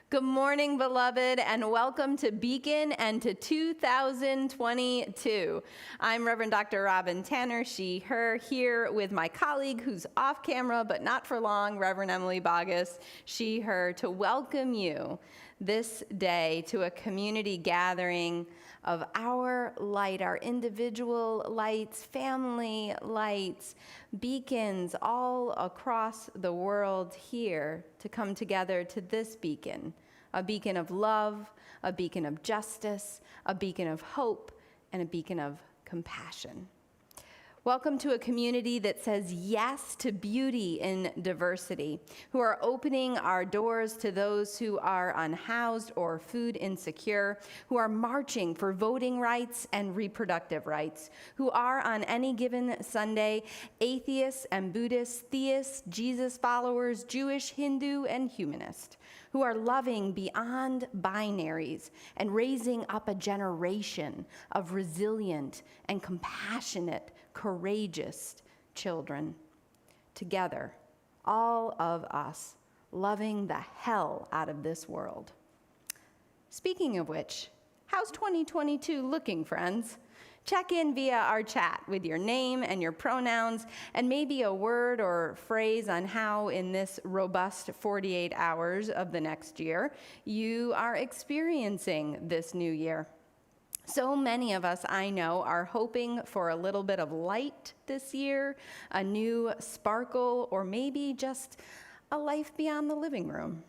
Good morning, beloved, and welcome to Beacon and to 2022. I'm Reverend Dr. Robin Tanner, she, her, here with my colleague who's off camera but not for long, Reverend Emily Bogus, she, her, to welcome you this day to a community gathering of our light, our individual lights, family lights, beacons all across the world here to come together to this beacon, a beacon of love, a beacon of justice, a beacon of hope, and a beacon of compassion. Welcome to a community that says yes to beauty in diversity, who are opening our doors to those who are unhoused or food insecure, who are marching for voting rights and reproductive rights, who are on any given Sunday atheists and Buddhists, theists, Jesus followers, Jewish, Hindu, and humanist, who are loving beyond binaries and raising up a generation of resilient and compassionate, courageous children. Together, all of us loving the hell out of this world. Speaking of which, how's 2022 looking, friends? Check in via our chat with your name and your pronouns and maybe a word or phrase on how in this robust 48 hours of the next year you are experiencing this new year. So many of us, I know, are hoping for a little bit of light this year, a new sparkle, or maybe just a life beyond the living room.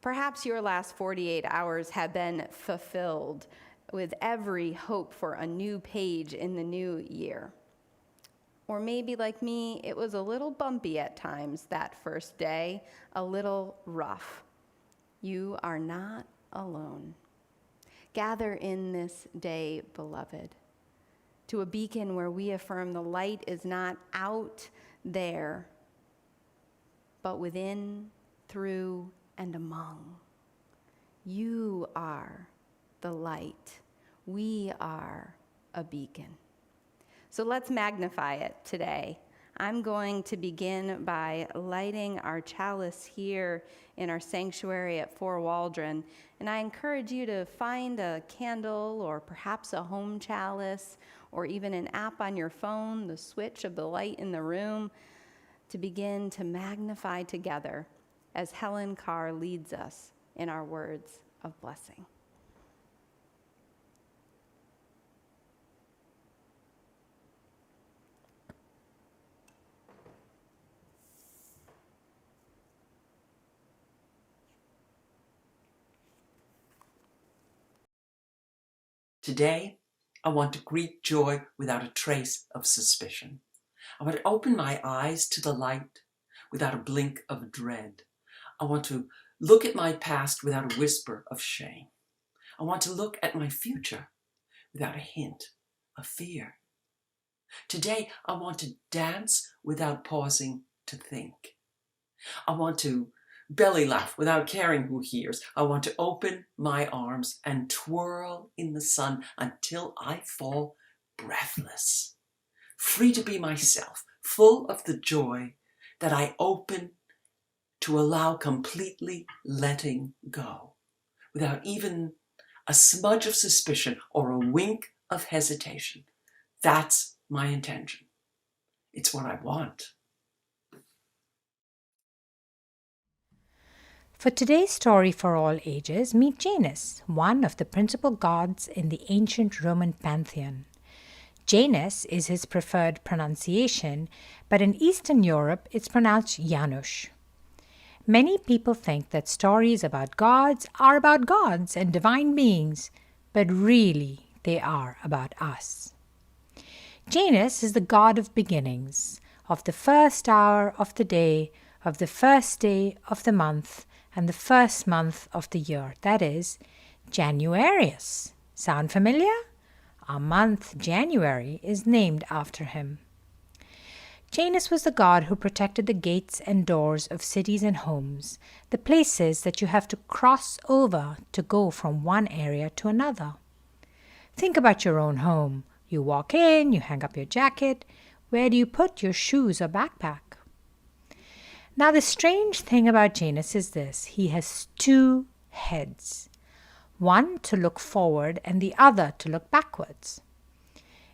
Perhaps your last 48 hours have been fulfilled with every hope for a new page in the new year. Or maybe like me, it was a little bumpy at times that first day, a little rough. You are not alone. Gather in this day, beloved, to a beacon where we affirm the light is not out there, but within, through, and among. You are the light. We are a beacon. So let's magnify it today. I'm going to begin by lighting our chalice here in our sanctuary at Fort Waldron, and I encourage you to find a candle or perhaps a home chalice or even an app on your phone, the switch of the light in the room, to begin to magnify together as Helen Carr leads us in our words of blessing. Today, I want to greet joy without a trace of suspicion. I want to open my eyes to the light without a blink of dread. I want to look at my past without a whisper of shame. I want to look at my future without a hint of fear. Today, I want to dance without pausing to think. I want to belly laugh without caring who hears. I want to open my arms and twirl in the sun until I fall breathless, free to be myself, full of the joy that I open to allow completely letting go, without even a smudge of suspicion or a wink of hesitation. That's my intention. It's what I want. For today's story for all ages, meet Janus, one of the principal gods in the ancient Roman pantheon. Janus is his preferred pronunciation, but in Eastern Europe it's pronounced Janus. Many people think that stories about gods are about gods and divine beings, but really they are about us. Janus is the god of beginnings, of the first hour of the day, of the first day of the month, and the first month of the year, that is, Januarius. Sound familiar? Our month, January, is named after him. Janus was the god who protected the gates and doors of cities and homes, the places that you have to cross over to go from one area to another. Think about your own home. You walk in, you hang up your jacket. Where do you put your shoes or backpack? Now, the strange thing about Janus is this: he has two heads, one to look forward and the other to look backwards.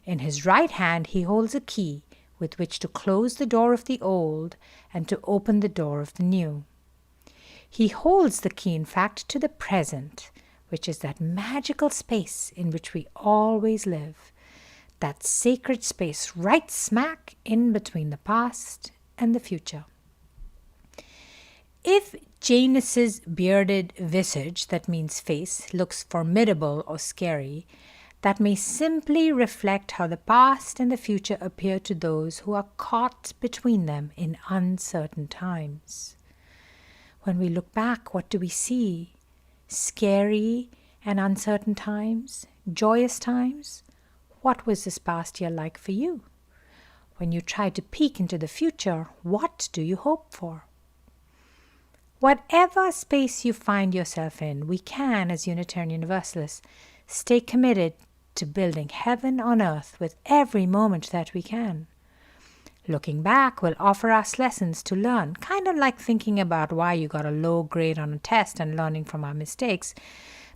In his right hand, he holds a key with which to close the door of the old and to open the door of the new. He holds the key, in fact, to the present, which is that magical space in which we always live, that sacred space right smack in between the past and the future. If Janus's bearded visage, that means face, looks formidable or scary, that may simply reflect how the past and the future appear to those who are caught between them in uncertain times. When we look back, what do we see? Scary and uncertain times? Joyous times? What was this past year like for you? When you try to peek into the future, what do you hope for? Whatever space you find yourself in, we can, as Unitarian Universalists, stay committed to building heaven on earth with every moment that we can. Looking back will offer us lessons to learn, kind of like thinking about why you got a low grade on a test and learning from our mistakes,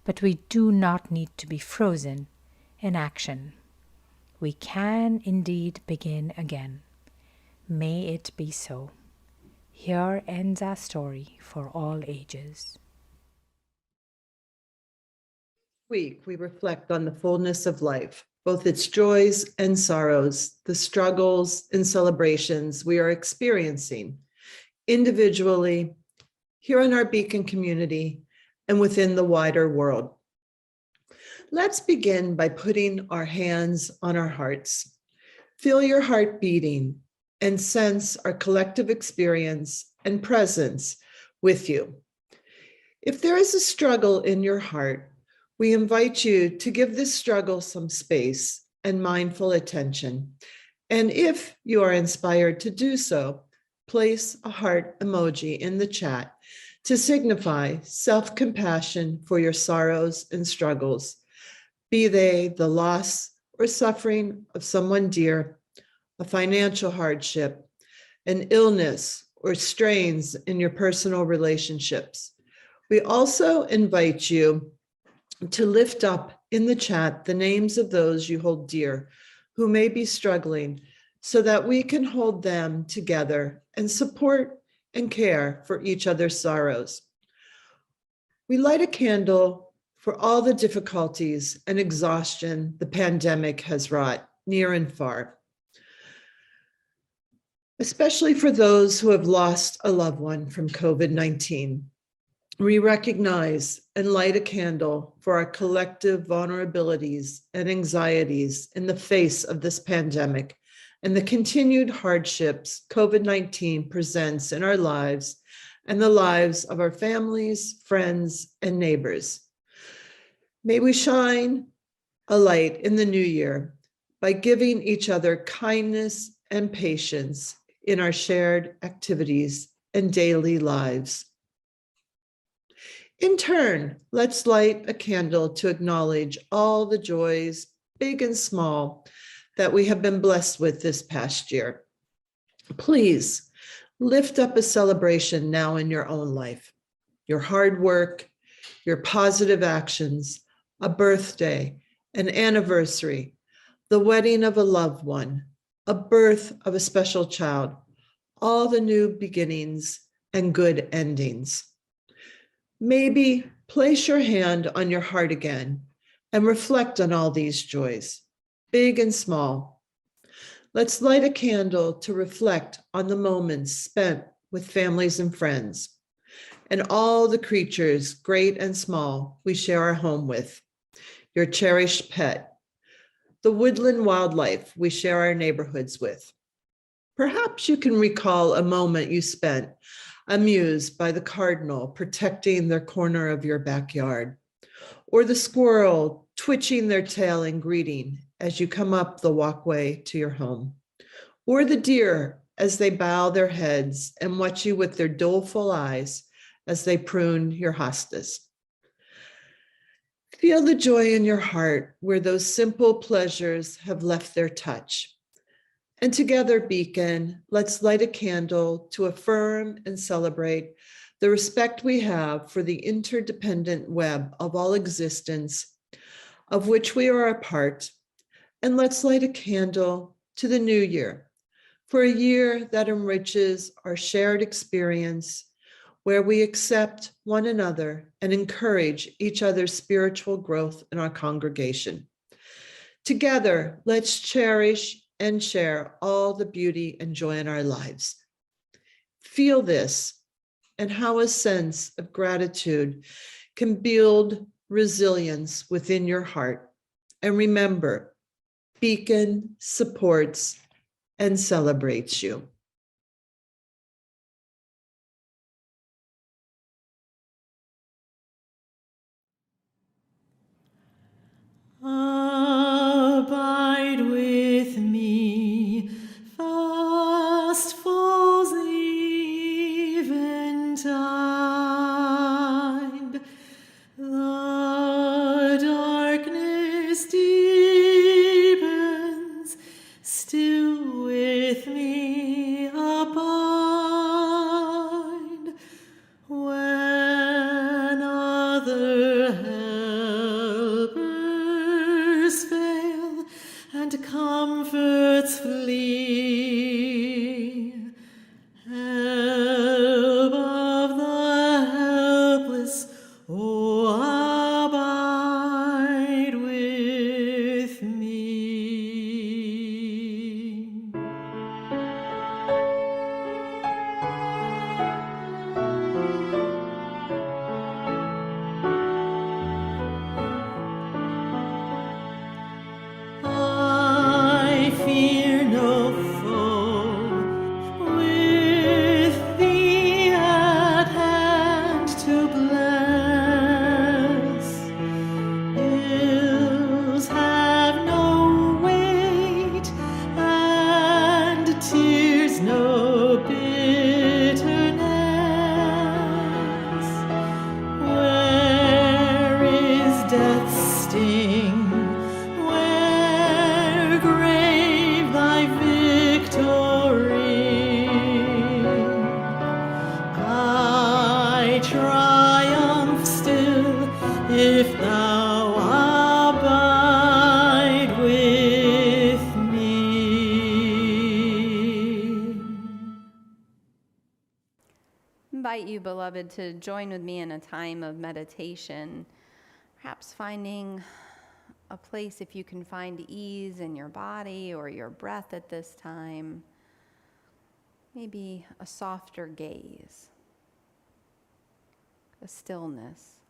but we do not need to be frozen in action. We can indeed begin again. May it be so. Here ends our story for all ages. Week, we reflect on the fullness of life, both its joys and sorrows, the struggles and celebrations we are experiencing individually, here in our Beacon community, and within the wider world. Let's begin by putting our hands on our hearts. Feel your heart beating and sense our collective experience and presence with you. If there is a struggle in your heart, we invite you to give this struggle some space and mindful attention. And if you are inspired to do so, place a heart emoji in the chat to signify self-compassion for your sorrows and struggles, be they the loss or suffering of someone dear, a financial hardship, an illness, or strains in your personal relationships. We also invite you to lift up in the chat the names of those you hold dear who may be struggling, so that we can hold them together and support and care for each other's sorrows. We light a candle for all the difficulties and exhaustion the pandemic has wrought, near and far, especially for those who have lost a loved one from COVID-19. We recognize and light a candle for our collective vulnerabilities and anxieties in the face of this pandemic and the continued hardships COVID-19 presents in our lives and the lives of our families, friends, and neighbors. May we shine a light in the new year by giving each other kindness and patience in our shared activities and daily lives. In turn, let's light a candle to acknowledge all the joys, big and small, that we have been blessed with this past year. Please lift up a celebration now in your own life, your hard work, your positive actions, a birthday, an anniversary, the wedding of a loved one, a birth of a special child, all the new beginnings and good endings. Maybe place your hand on your heart again and reflect on all these joys, big and small. Let's light a candle to reflect on the moments spent with families and friends, and all the creatures, great and small, we share our home with. Your cherished pet, the woodland wildlife we share our neighborhoods with. Perhaps you can recall a moment you spent amused by the cardinal protecting their corner of your backyard, or the squirrel twitching their tail in greeting as you come up the walkway to your home, or the deer as they bow their heads and watch you with their doleful eyes as they prune your hostas. Feel the joy in your heart where those simple pleasures have left their touch. And together, Beacon, let's light a candle to affirm and celebrate the respect we have for the interdependent web of all existence, of which we are a part. And let's light a candle to the new year, for a year that enriches our shared experience, where we accept one another and encourage each other's spiritual growth in our congregation. Together, let's cherish and share all the beauty and joy in our lives. Feel this and how a sense of gratitude can build resilience within your heart. And remember, Beacon supports and celebrates you. Abide with me, fast falls the eventide. The darkness deepens, still with me abide. When other helpers fail and comforts flee, help of the helpless, oh, abide with me. I fear no foe, with thee at hand to bless. Ills have no weight, and tears no bitterness. Where is death's sting? Where, grave, thy victory? I triumph still if thou abide with me. Invite you, beloved, to join with me in a time of meditation, perhaps finding a place, if you can find ease in your body or your breath at this time, maybe a softer gaze, a stillness,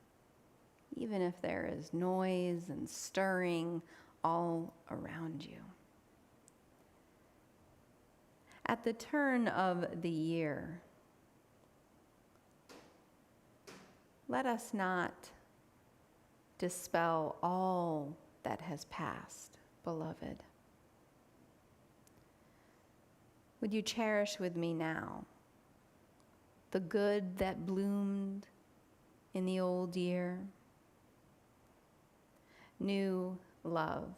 even if there is noise and stirring all around you. At the turn of the year, let us not dispel all that has passed, beloved. Would you cherish with me now the good that bloomed in the old year? New love,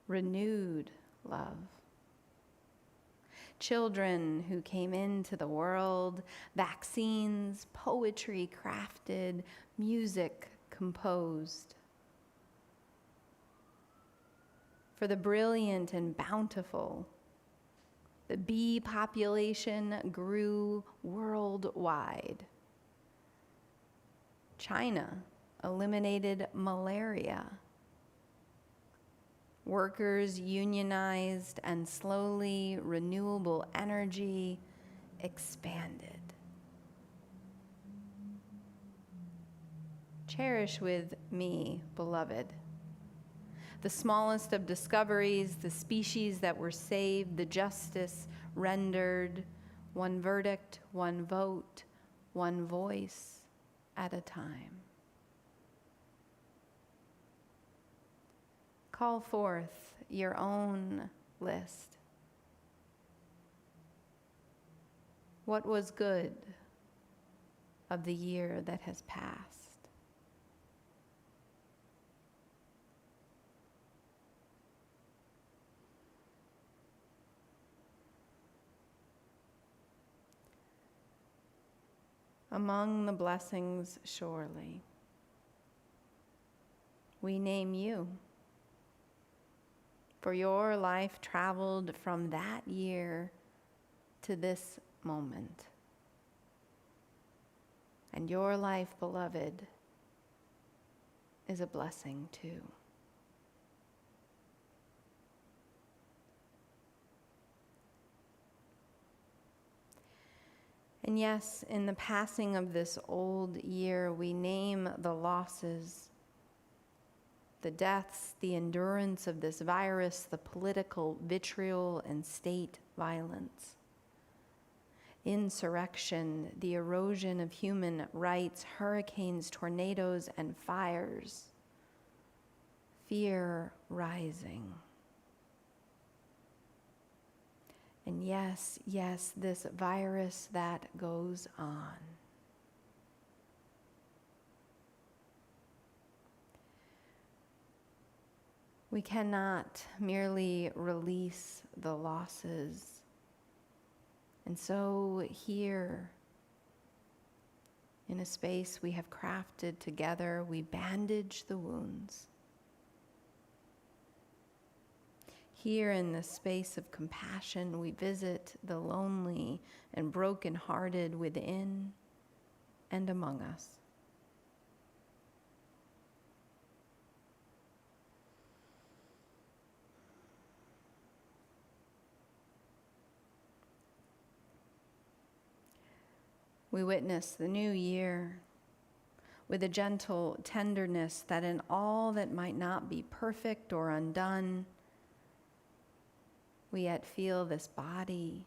renewed love. Children who came into the world, vaccines, poetry crafted, music composed. For the brilliant and bountiful, the bee population grew worldwide. China eliminated malaria. Workers unionized, and slowly renewable energy expanded. Cherish with me, beloved, the smallest of discoveries, the species that were saved, the justice rendered, one verdict, one vote, one voice at a time. Call forth your own list. What was good of the year that has passed? among the blessings surely. We name you, for your life traveled from that year to this moment. And your life, beloved, is a blessing too. And yes, in the passing of this old year, we name the losses, the deaths, the endurance of this virus, the political vitriol and state violence, insurrection, the erosion of human rights, hurricanes, tornadoes, and fires, fear rising. And yes, this virus that goes on. We cannot merely release the losses. And so here, in a space we have crafted together, we bandage the wounds. Here in the space of compassion, we visit the lonely and brokenhearted within and among us. We witness the new year with a gentle tenderness that in all that might not be perfect or undone, we yet feel this body,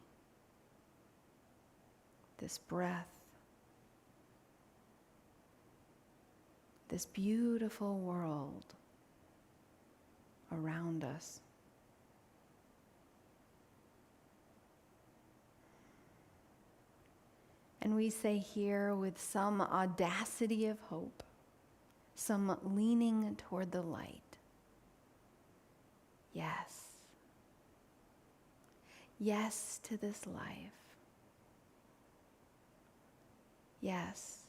this breath, this beautiful world around us. And we say here with some audacity of hope, some leaning toward the light, yes. Yes to this life. Yes.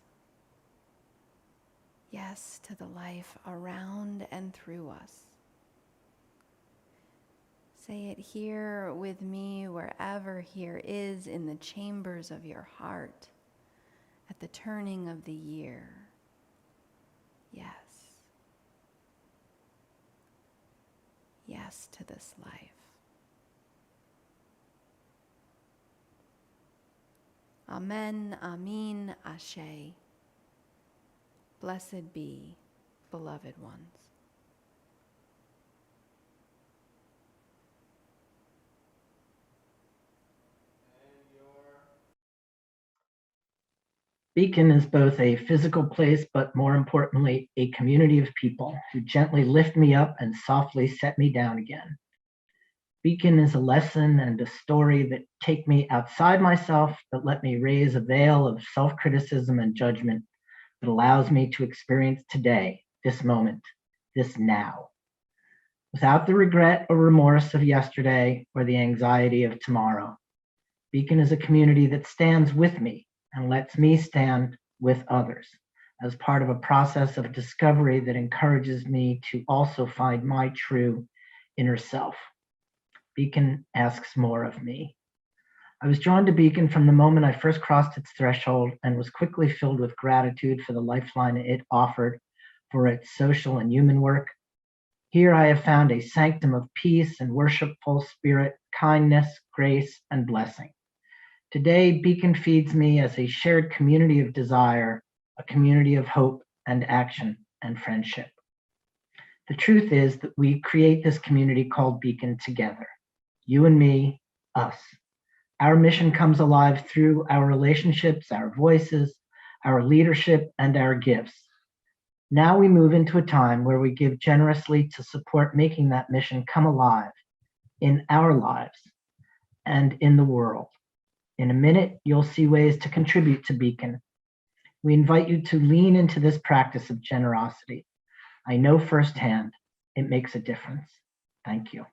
Yes to the life around and through us. Say it here with me, wherever here is in the chambers of your heart, at the turning of the year. Yes. Yes to this life. Amen, Amin, Ashe. Blessed be, beloved ones. Beacon is both a physical place, but more importantly, a community of people who gently lift me up and softly set me down again. Beacon is a lesson and a story that take me outside myself, that let me raise a veil of self-criticism and judgment that allows me to experience today, this moment, this now, without the regret or remorse of yesterday or the anxiety of tomorrow. Beacon is a community that stands with me and lets me stand with others as part of a process of discovery that encourages me to also find my true inner self. Beacon asks more of me. I was drawn to Beacon from the moment I first crossed its threshold and was quickly filled with gratitude for the lifeline it offered for its social and human work. Here I have found a sanctum of peace and worshipful spirit, kindness, grace, and blessing. Today, Beacon feeds me as a shared community of desire, a community of hope and action and friendship. The truth is that we create this community called Beacon together. You and me, us. Our mission comes alive through our relationships, our voices, our leadership, and our gifts. Now we move into a time where we give generously to support making that mission come alive in our lives and in the world. In a minute, you'll see ways to contribute to Beacon. We invite you to lean into this practice of generosity. I know firsthand it makes a difference. Thank you.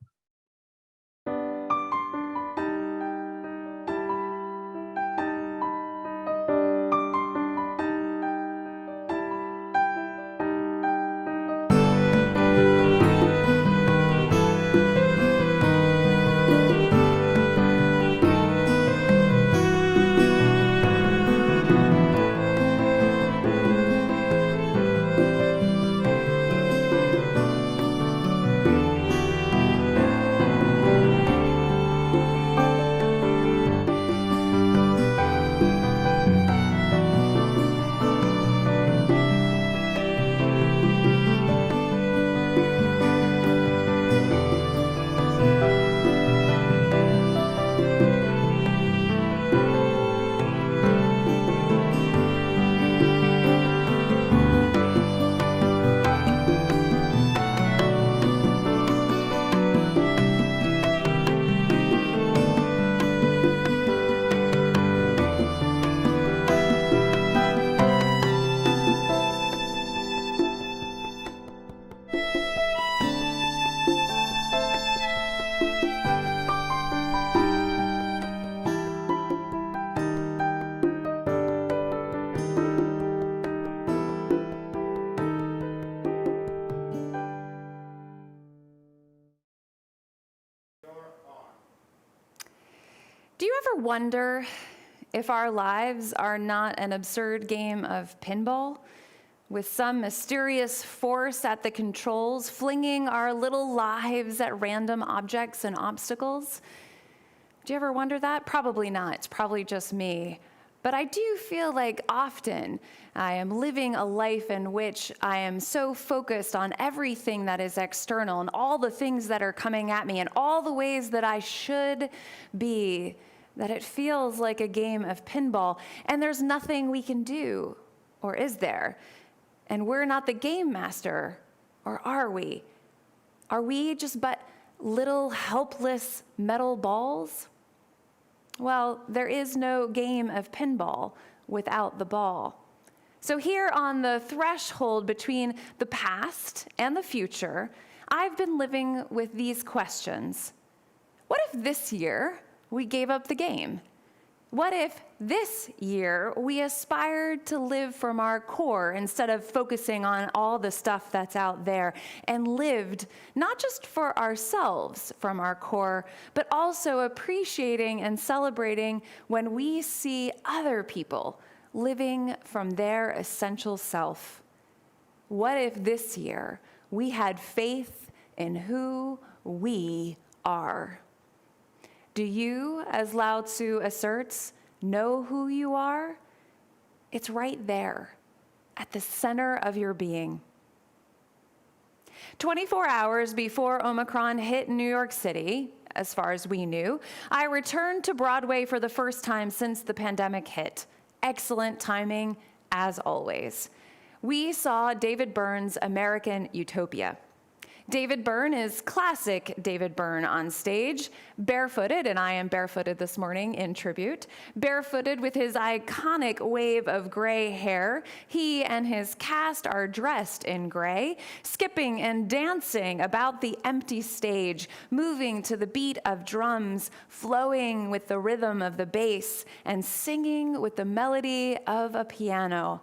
Do you ever wonder if our lives are not an absurd game of pinball, with some mysterious force at the controls, flinging our little lives at random objects and obstacles? Do you ever wonder that? Probably not. It's probably just me. But I do feel like often I am living a life in which I am so focused on everything that is external and all the things that are coming at me and all the ways that I should be, that it feels like a game of pinball, and there's nothing we can do, or is there? And we're not the game master, or are we? Are we just but little helpless metal balls? Well, there is no game of pinball without the ball. So here on the threshold between the past and the future, I've been living with these questions. What if this year we gave up the game? What if this year we aspired to live from our core instead of focusing on all the stuff that's out there, and lived not just for ourselves from our core, but also appreciating and celebrating when we see other people living from their essential self? What if this year we had faith in who we are? Do you, as Lao Tzu asserts, know who you are? It's right there, at the center of your being. 24 hours before Omicron hit New York City, as far as we knew, I returned to Broadway for the first time since the pandemic hit. Excellent timing, as always. We saw David Byrne's American Utopia. David Byrne is classic David Byrne on stage, barefooted, and I am barefooted this morning in tribute, barefooted with his iconic wave of gray hair. He and his cast are dressed in gray, skipping and dancing about the empty stage, moving to the beat of drums, flowing with the rhythm of the bass, and singing with the melody of a piano.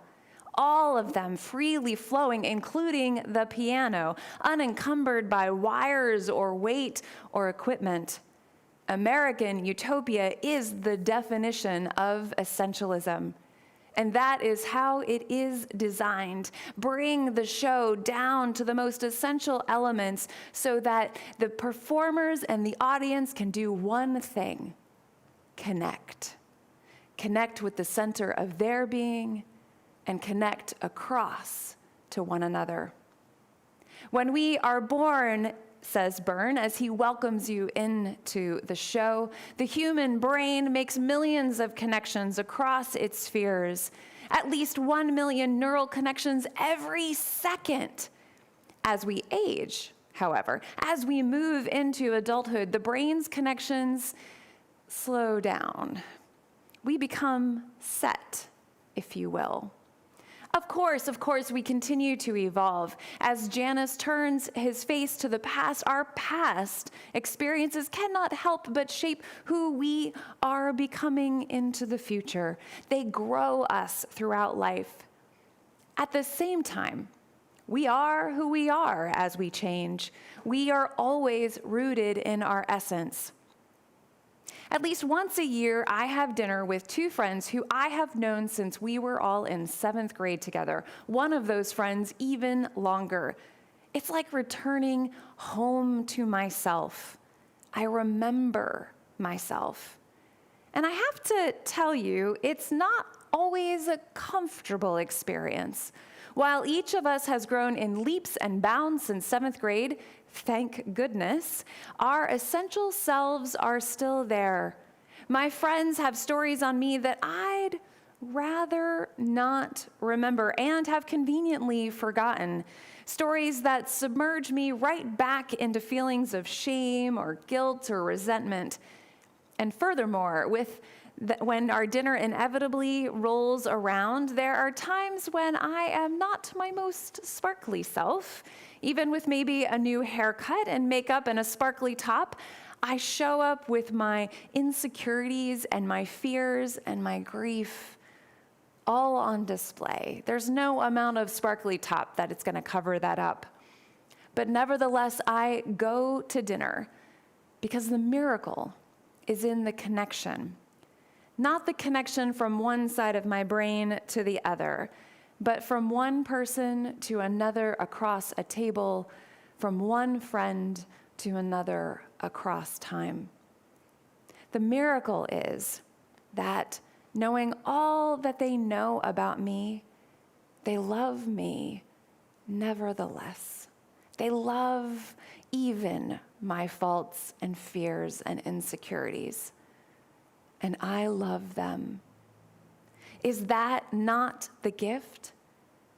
All of them freely flowing, including the piano, unencumbered by wires or weight or equipment. American Utopia is the definition of essentialism. And that is how it is designed. Bring the show down to the most essential elements so that the performers and the audience can do one thing: connect. Connect with the center of their being, and connect across to one another. When we are born, says Byrne, as he welcomes you into the show, the human brain makes millions of connections across its spheres, at least 1 million neural connections every second. As we age, however, as we move into adulthood, the brain's connections slow down. We become set, if you will. Of course, we continue to evolve. As Janus turns his face to the past, our past experiences cannot help but shape who we are becoming into the future. They grow us throughout life. At the same time, we are who we are as we change. We are always rooted in our essence. At least once a year, I have dinner with two friends who I have known since we were all in 7th grade together. One of those friends even longer. It's like returning home to myself. I remember myself. And I have to tell you, it's not always a comfortable experience. While each of us has grown in leaps and bounds since 7th grade, thank goodness, our essential selves are still there. My friends have stories on me that I'd rather not remember and have conveniently forgotten. Stories that submerge me right back into feelings of shame or guilt or resentment. And furthermore, when our dinner inevitably rolls around, there are times when I am not my most sparkly self. Even with maybe a new haircut and makeup and a sparkly top, I show up with my insecurities and my fears and my grief all on display. There's no amount of sparkly top that it's going to cover that up. But nevertheless, I go to dinner because the miracle is in the connection. Not the connection from one side of my brain to the other, but from one person to another across a table, from one friend to another across time. The miracle is that knowing all that they know about me, they love me nevertheless. They love even my faults and fears and insecurities. And I love them. Is that not the gift?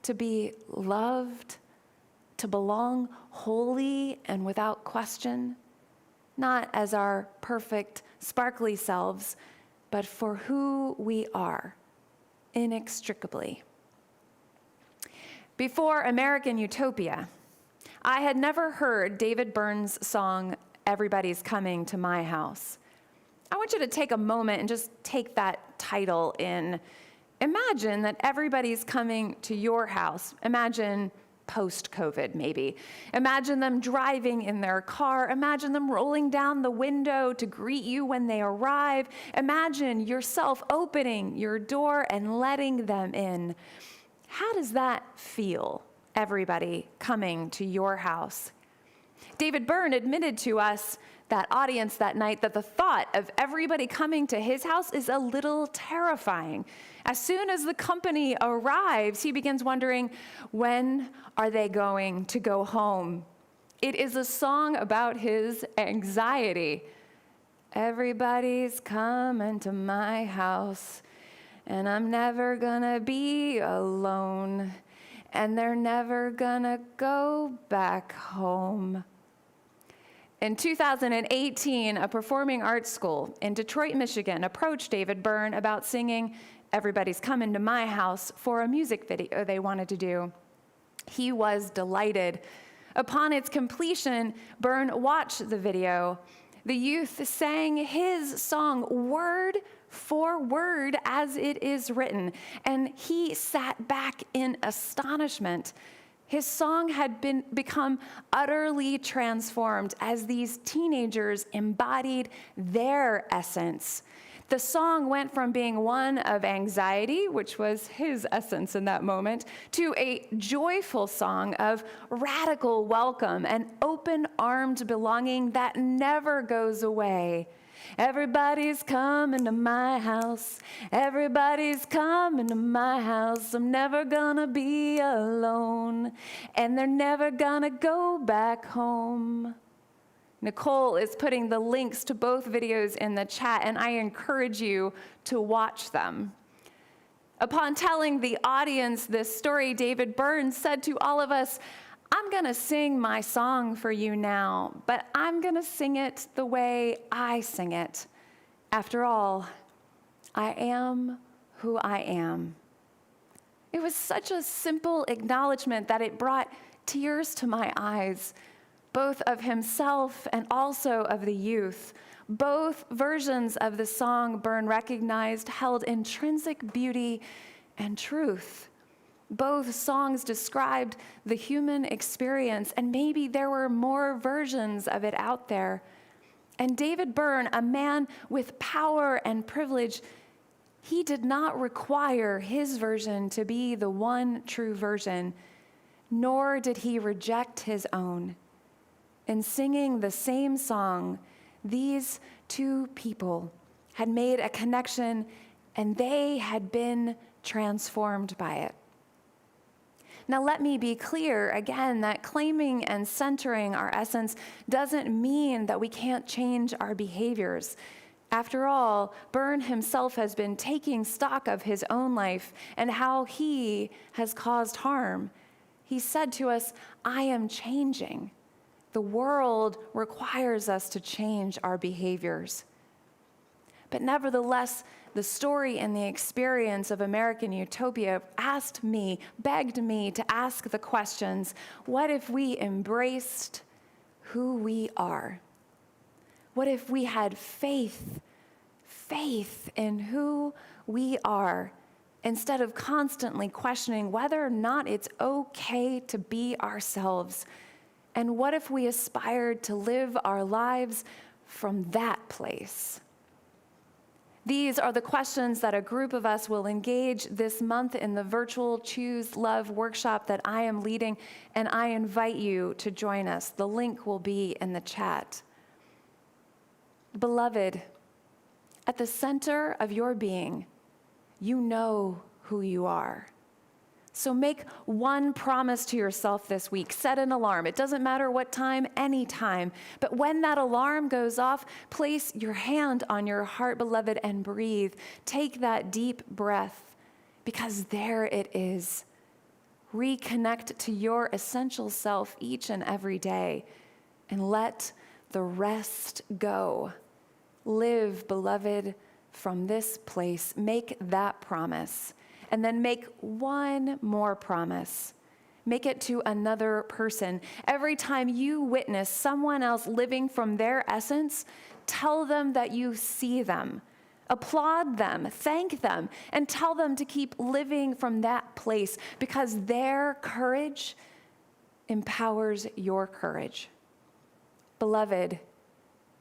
To be loved, to belong wholly and without question, not as our perfect, sparkly selves, but for who we are, inextricably. Before American Utopia, I had never heard David Byrne's song, "Everybody's Coming to My House." I want you to take a moment and just take that title in. Imagine that everybody's coming to your house. Imagine post-COVID, maybe. Imagine them driving in their car. Imagine them rolling down the window to greet you when they arrive. Imagine yourself opening your door and letting them in. How does that feel, everybody coming to your house? David Byrne admitted to us, that audience that night, that the thought of everybody coming to his house is a little terrifying. As soon as the company arrives, he begins wondering, when are they going to go home? It is a song about his anxiety. Everybody's coming to my house, and I'm never gonna be alone, and they're never gonna go back home. In 2018, a performing arts school in Detroit, Michigan, approached David Byrne about singing "Everybody's Coming to My House" for a music video they wanted to do. He was delighted. Upon its completion, Byrne watched the video. The youth sang his song word for word as it is written, and he sat back in astonishment. His song had become utterly transformed as these teenagers embodied their essence. The song went from being one of anxiety, which was his essence in that moment, to a joyful song of radical welcome and open-armed belonging that never goes away. Everybody's coming to my house. Everybody's coming to my house. I'm never gonna be alone, and they're never gonna go back home. Nicole is putting the links to both videos in the chat, and I encourage you to watch them. Upon telling the audience this story, David Byrne said to all of us, "I'm gonna sing my song for you now, but I'm gonna sing it the way I sing it. After all, I am who I am." It was such a simple acknowledgement that it brought tears to my eyes, both of himself and also of the youth. Both versions of the song Byrne recognized held intrinsic beauty and truth. Both songs described the human experience, and maybe there were more versions of it out there. And David Byrne, a man with power and privilege, he did not require his version to be the one true version, nor did he reject his own. In singing the same song, these two people had made a connection, and they had been transformed by it. Now, let me be clear again that claiming and centering our essence doesn't mean that we can't change our behaviors. After all, Byrne himself has been taking stock of his own life and how he has caused harm. He said to us, "I am changing." The world requires us to change our behaviors. But nevertheless, the story and the experience of American Utopia begged me to ask the questions, what if we embraced who we are? What if we had faith in who we are, instead of constantly questioning whether or not it's okay to be ourselves? And what if we aspired to live our lives from that place? These are the questions that a group of us will engage this month in the virtual Choose Love workshop that I am leading, and I invite you to join us. The link will be in the chat. Beloved, at the center of your being, you know who you are. So make one promise to yourself this week. Set an alarm. It doesn't matter what time, any time. But when that alarm goes off, place your hand on your heart, beloved, and breathe. Take that deep breath, because there it is. Reconnect to your essential self each and every day, and let the rest go. Live, beloved, from this place. Make that promise. And then make one more promise. Make it to another person. Every time you witness someone else living from their essence, tell them that you see them. Applaud them, thank them, and tell them to keep living from that place, because their courage empowers your courage. Beloved,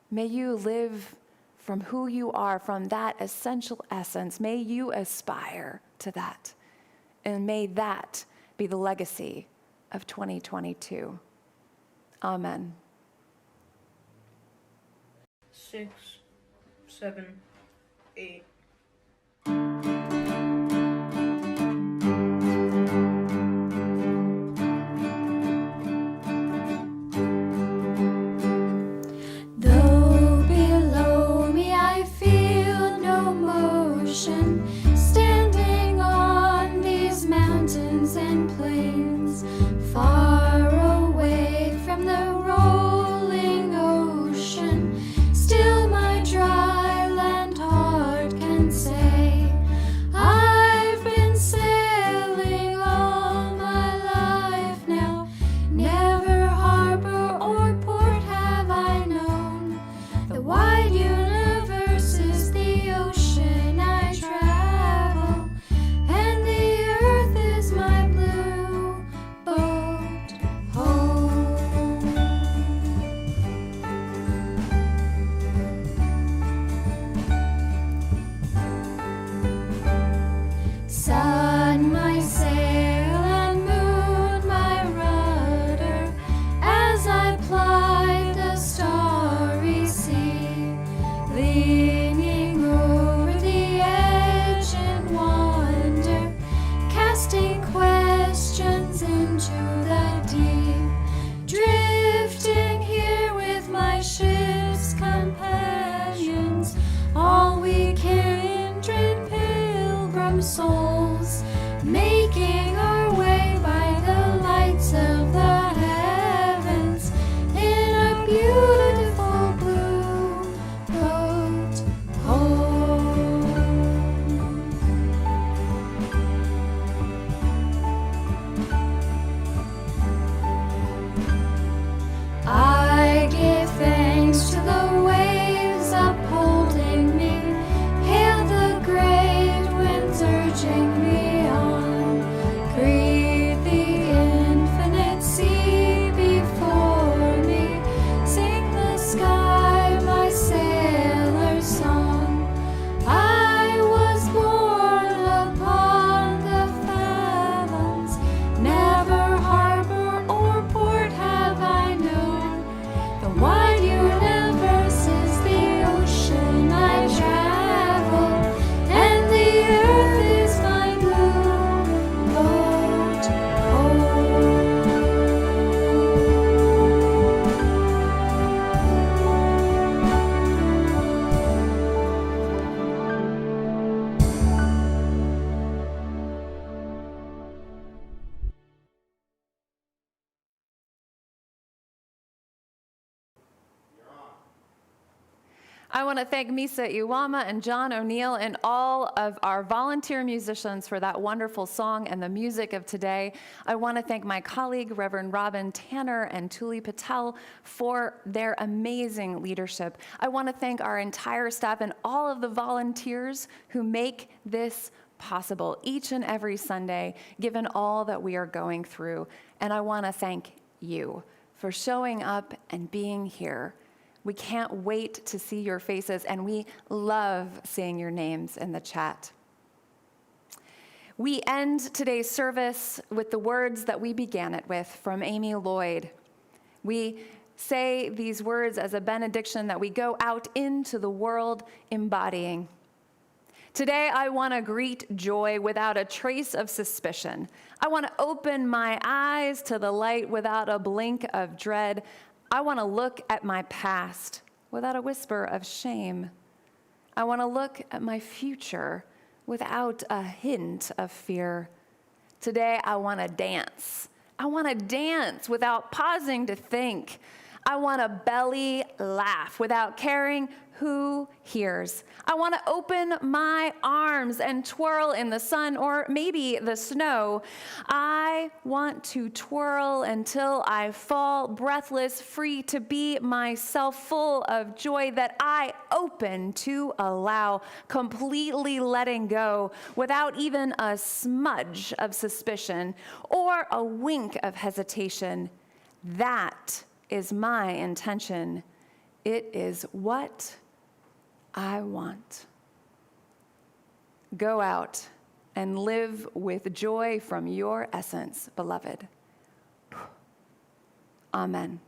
may you live from who you are, from that essential essence. May you aspire to that. And may that be the legacy of 2022. Amen. 6, 7, 8. Though below me I feel no motion, standing on these mountains and plains, far away from the rolling ocean, still my dry land heart can say, I've been sailing all my life now, never harbor or port have I known. The wide universe is the ocean I travel, and the earth is my blue boat home. Sun, my sail, and moon, my rudder, as I plied the starry sea, leaning over the edge in wonder, casting questions into the deep, drifting here with my ship's companions, all we kindred pilgrim souls, making our way by the lights of the heavens in a beautiful blue boat home. I give thanks to the waves upholding me, hail the great winds urging me on, greet the infinite sea before me, sing the sky my sailor's song. I was born upon the fathoms, never harbor or port have I known. The wide universe is the ocean I travel, and the earth is my blue boat home. I want to thank Misa Iwama and John O'Neill and all of our volunteer musicians for that wonderful song and the music of today. I want to thank my colleague, Reverend Robin Tanner and Tuli Patel, for their amazing leadership. I want to thank our entire staff and all of the volunteers who make this possible each and every Sunday, given all that we are going through. And I want to thank you for showing up and being here. We can't wait to see your faces, and we love seeing your names in the chat. We end today's service with the words that we began it with from Amy Lloyd. We say these words as a benediction that we go out into the world embodying. Today, I want to greet joy without a trace of suspicion. I want to open my eyes to the light without a blink of dread. I want to look at my past without a whisper of shame. I want to look at my future without a hint of fear. Today, I want to dance. I want to dance without pausing to think. I want to belly laugh without caring who hears. I want to open my arms and twirl in the sun or maybe the snow. I want to twirl until I fall breathless, free to be myself, full of joy that I open to allow, completely letting go without even a smudge of suspicion or a wink of hesitation. That is my intention. It is what I want. Go out and live with joy from your essence, beloved. Amen.